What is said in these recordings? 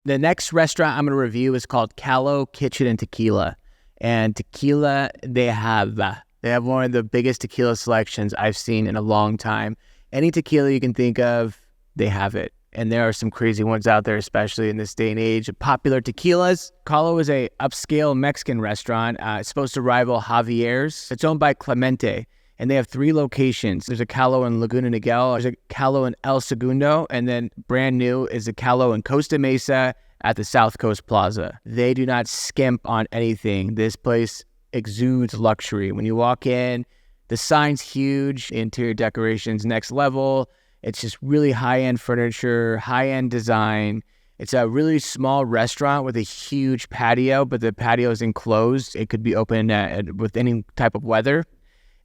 The next restaurant I'm going to review is called Calo Kitchen Tequila. And tequila, they have one of the biggest tequila selections I've seen in a long time. Any tequila you can think of, they have it. And there are some crazy ones out there, especially in this day and age. Popular tequilas. Calo is a upscale Mexican restaurant. It's supposed to rival Javier's. It's owned by Clemente, and they have 3 locations. There's a Calo in Laguna Niguel, there's a Calo in El Segundo, and then brand new is a Calo in Costa Mesa at the South Coast Plaza. They do not skimp on anything. This place exudes luxury. When you walk in, the sign's huge, the interior decoration's next level. It's just really high-end furniture, high-end design. It's a really small restaurant with a huge patio, but the patio is enclosed. It could be open with any type of weather.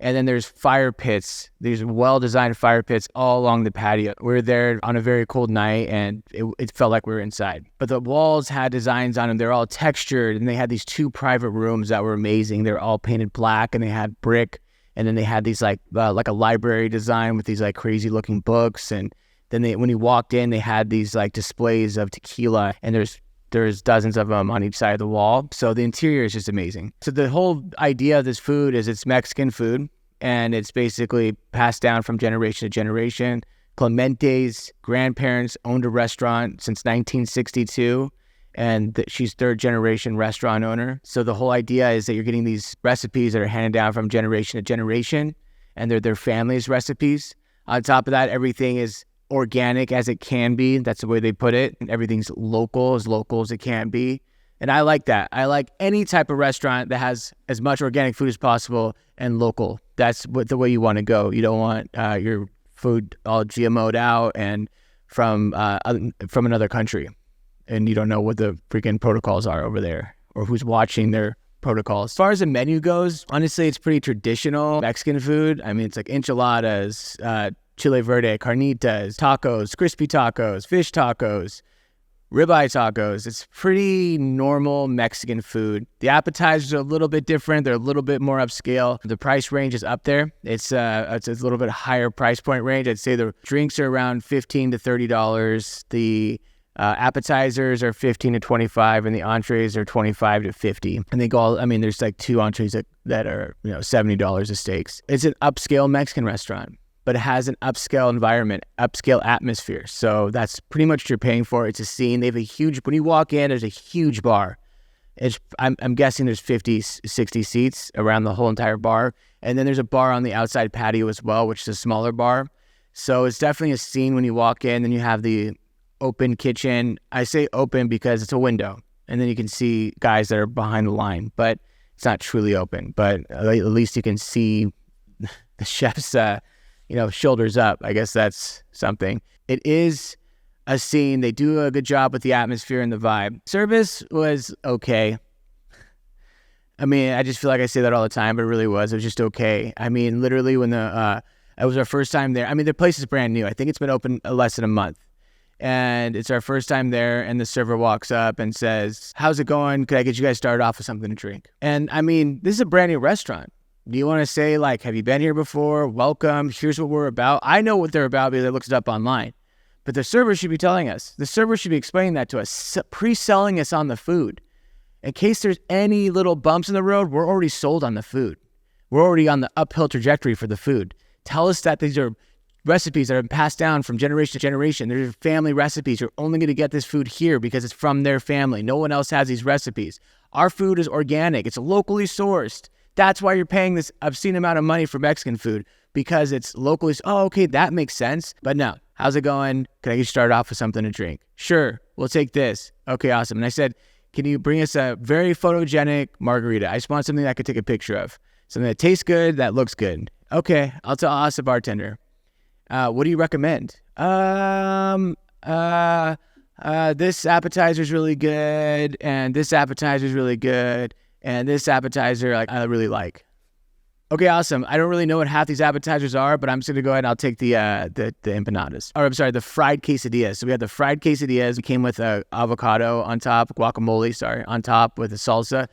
And then there's fire pits. There's well-designed fire pits all along the patio. We were there on a very cold night, and it felt like we were inside. But the walls had designs on them. They're all textured, and they had these 2 private rooms that were amazing. They're all painted black, and they had brick. And then they had these like a library design with these like crazy looking books. And then when you walked in, they had these like displays of tequila, and there's dozens of them on each side of the wall. So the interior is just amazing. So the whole idea of this food is it's Mexican food, and it's basically passed down from generation to generation. Clemente's grandparents owned a restaurant since 1962. And she's 3rd generation restaurant owner. So the whole idea is that you're getting these recipes that are handed down from generation to generation, and they're their family's recipes. On top of that, everything is organic as it can be. That's the way they put it. And everything's local as it can be. And I like that. I like any type of restaurant that has as much organic food as possible and local. That's the way you want to go. You don't want your food all GMO'd out and from another country. And you don't know what the freaking protocols are over there or who's watching their protocols. As far as the menu goes, honestly, it's pretty traditional Mexican food. I mean, it's like enchiladas, chile verde, carnitas, tacos, crispy tacos, fish tacos, ribeye tacos. It's pretty normal Mexican food. The appetizers are a little bit different. They're a little bit more upscale. The price range is up there. It's a little bit higher price point range. I'd say the drinks are around $15 to $30. The appetizers are $15 to $25, and the entrees are $25 to $50. And they go there's like 2 entrees that are, $70 a steaks. It's an upscale Mexican restaurant, but it has an upscale environment, upscale atmosphere. So that's pretty much what you're paying for. It's a scene. They have when you walk in, there's a huge bar. I'm guessing there's 50, 60 seats around the whole entire bar. And then there's a bar on the outside patio as well, which is a smaller bar. So it's definitely a scene when you walk in. Then you have the open kitchen. I say open because it's a window, and then you can see guys that are behind the line, but it's not truly open. But at least you can see the chef's, shoulders up. I guess that's something. It is a scene. They do a good job with the atmosphere and the vibe. Service was okay. I mean, I just feel like I say that all the time, but it really was. It was just okay. I mean, literally when it was our first time there. I mean, the place is brand new. I think it's been open less than a month. And it's our first time there, and the server walks up and says, "How's it going? Could I get you guys started off with something to drink?" And I mean, this is a brand new restaurant. Do you want to say, like, have you been here before? Welcome. Here's what we're about. I know what they're about because I looked it up online. But the server should be telling us. The server should be explaining that to us, pre-selling us on the food. In case there's any little bumps in the road, we're already sold on the food. We're already on the uphill trajectory for the food. Tell us that these are recipes that are passed down from generation to generation. They're family recipes. You're only going to get this food here because it's from their family. No one else has these recipes. Our food is organic. It's locally sourced. That's why you're paying this obscene amount of money for Mexican food, because it's locally. Oh, okay, that makes sense. But no, how's it going? Can I get you started off with something to drink? Sure, we'll take this. Okay, awesome. And I said, can you bring us a very photogenic margarita? I just want something that I could take a picture of. Something that tastes good, that looks good. Okay, I'll ask the bartender. What do you recommend? This appetizer's really good, and this appetizer's really good, and this appetizer I really like. Okay, awesome. I don't really know what half these appetizers are, but I'm just gonna go ahead and I'll take the empanadas. Or I'm sorry, the fried quesadillas. So we had the fried quesadillas. We came with avocado on top, guacamole, on top with the salsa.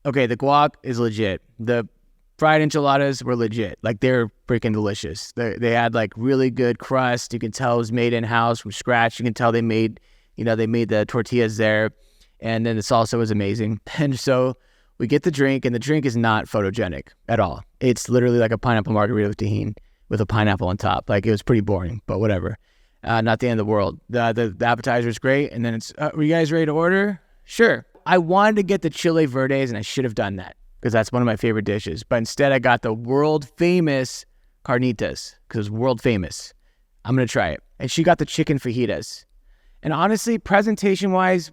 Okay, the guac is legit. The fried enchiladas were legit. Like, they're freaking delicious. They had like really good crust. You can tell it was made in-house from scratch. You can tell they made They made the tortillas there, and then the salsa was amazing. And so we get the drink, and the drink is not photogenic at all. It's literally like a pineapple margarita with tahini with a pineapple on top. Like, it was pretty boring, but whatever. Not the end of the world. The appetizer is great, and then it's, were you guys ready to order? Sure. I wanted to get the chile verdes, and I should have done that because that's one of my favorite dishes. But instead, I got the world famous carnitas because it's world famous. I'm going to try it. And she got the chicken fajitas. And honestly, presentation-wise,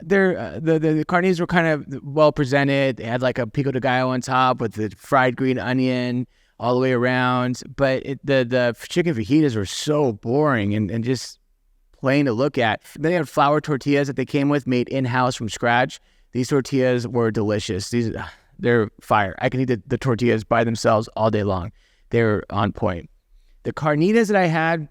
the carnitas were kind of well presented. They had like a pico de gallo on top with the fried green onion all the way around. But the chicken fajitas were so boring and just plain to look at. Then they had flour tortillas that they came with, made in-house from scratch. These tortillas were delicious. They're fire. I can eat the tortillas by themselves all day long. They're on point. The carnitas that I had,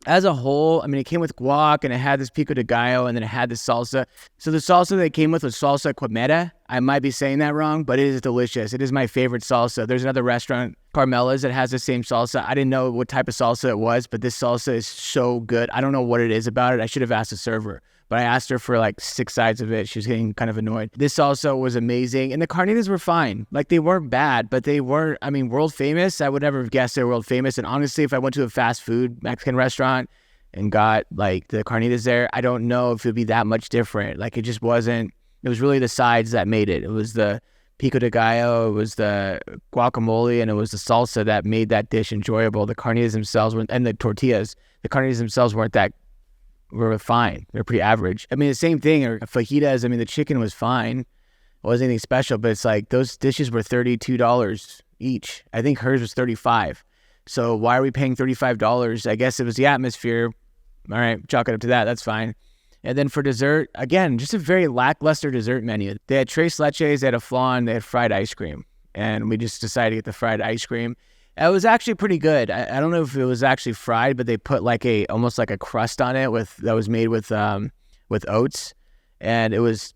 as a whole, I mean, it came with guac, and it had this pico de gallo, and then it had the salsa. So the salsa they came with was salsa Clemente. I might be saying that wrong, but it is delicious. It is my favorite salsa. There's another restaurant, Carmela's, that has the same salsa. I didn't know what type of salsa it was, but this salsa is so good. I don't know what it is about it. I should have asked the server, but I asked her for like 6 sides of it. She was getting kind of annoyed. This salsa was amazing, and the carnitas were fine. Like, they weren't bad, but they weren't, I mean, world famous. I would never have guessed they were world famous. And honestly, if I went to a fast food Mexican restaurant and got like the carnitas there, I don't know if it would be that much different. Like, it just wasn't. It was really the sides that made it. It was the pico de gallo, it was the guacamole, and it was the salsa that made that dish enjoyable. The carnitas themselves weren't, and the tortillas, the carnitas themselves were fine. They're pretty average. I mean, the same thing, or fajitas, I mean, the chicken was fine. It wasn't anything special, but it's like those dishes were $32 each. I think hers was $35. So why are we paying $35? I guess it was the atmosphere. All right, chalk it up to that. That's fine. And then for dessert, again, just a very lackluster dessert menu. They had tres leches, they had a flan, they had fried ice cream. And we just decided to get the fried ice cream. It was actually pretty good. I don't know if it was actually fried, but they put like almost like a crust on it that was made with oats, and it was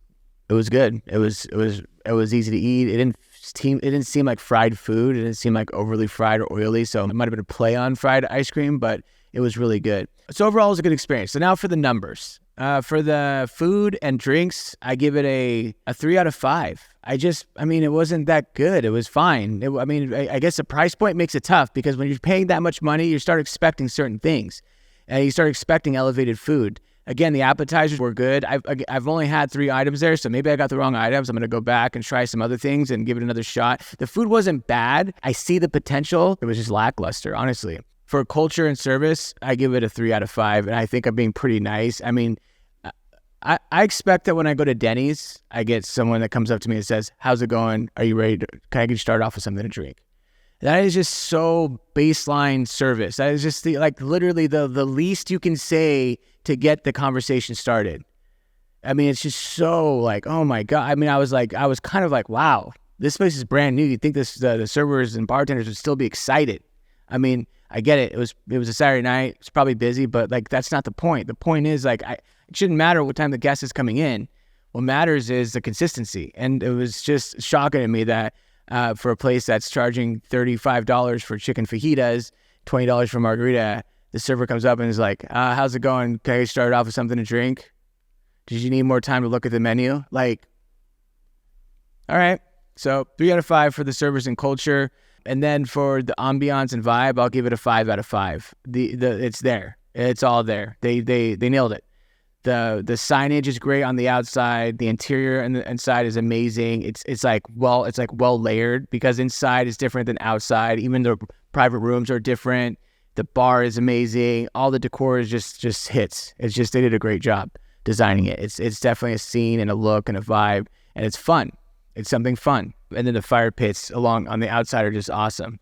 good. It was easy to eat. It didn't seem like fried food. It didn't seem like overly fried or oily. So it might have been a play on fried ice cream, but it was really good. So overall, it was a good experience. So now for the numbers. For the food and drinks, I give it a 3 out of 5. I mean, it wasn't that good. It was fine. I guess the price point makes it tough because when you're paying that much money, you start expecting certain things and you start expecting elevated food. Again, the appetizers were good. I've only had 3 items there, so maybe I got the wrong items. I'm going to go back and try some other things and give it another shot. The food wasn't bad. I see the potential. It was just lackluster, honestly. For culture and service, I give it a 3 out of 5, and I think I'm being pretty nice. I mean, I expect that when I go to Denny's, I get someone that comes up to me and says, "How's it going? Are you ready? Can I get you started off with something to drink?" That is just so baseline service. That is just literally the least you can say to get the conversation started. I mean, it's just so like, oh my God. I mean, I was kind of like, wow, this place is brand new. You'd think the servers and bartenders would still be excited. I mean, I get it. It was a Saturday night. It's probably busy, but like, that's not the point. The point is like, it shouldn't matter what time the guest is coming in. What matters is the consistency. And it was just shocking to me that for a place that's charging $35 for chicken fajitas, $20 for margarita, the server comes up and is like, how's it going? Can I start off with something to drink? Did you need more time to look at the menu? Like, all right. So 3 out of 5 for the service and culture. And then for the ambiance and vibe, I'll give it a 5 out of 5. It's there. It's all there. They nailed it. The signage is great on the outside. The interior and the inside is amazing. It's like well layered because inside is different than outside. Even the private rooms are different. The bar is amazing. All the decor is just hits. It's just, they did a great job designing it. It's definitely a scene and a look and a vibe, and it's fun. It's something fun. And then the fire pits along on the outside are just awesome.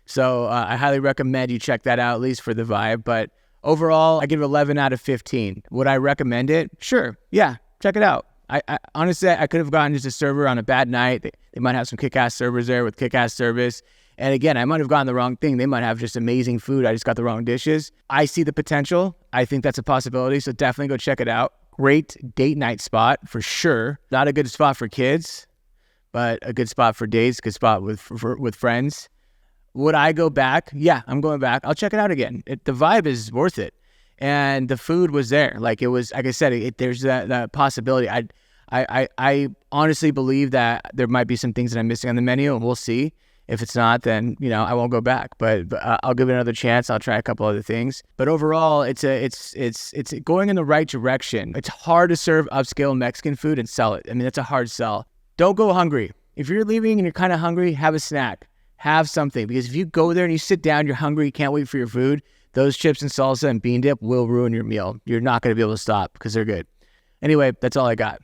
So I highly recommend you check that out, at least for the vibe. But overall, I give it 11 out of 15. Would I recommend it? Sure. Yeah, check it out. I honestly, I could have gotten just a server on a bad night. They might have some kick-ass servers there with kick-ass service. And again, I might have gotten the wrong thing. They might have just amazing food. I just got the wrong dishes. I see the potential. I think that's a possibility. So definitely go check it out. Great date night spot for sure. Not a good spot for kids, but a good spot for dates, good spot with friends. Would I go back? Yeah, I'm going back. I'll check it out again. The vibe is worth it. and the food was there. Like it was, like I said, there's that possibility. I honestly believe that there might be some things that I'm missing on the menu, and we'll see. If it's not, then, I won't go back, but I'll give it another chance. I'll try a couple other things, but overall it's going in the right direction. It's hard to serve upscale Mexican food and sell it. I mean, that's a hard sell. Don't go hungry. If you're leaving and you're kind of hungry, have a snack, have something, because if you go there and you sit down, you're hungry, you can't wait for your food, those chips and salsa and bean dip will ruin your meal. You're not going to be able to stop because they're good. Anyway, that's all I got.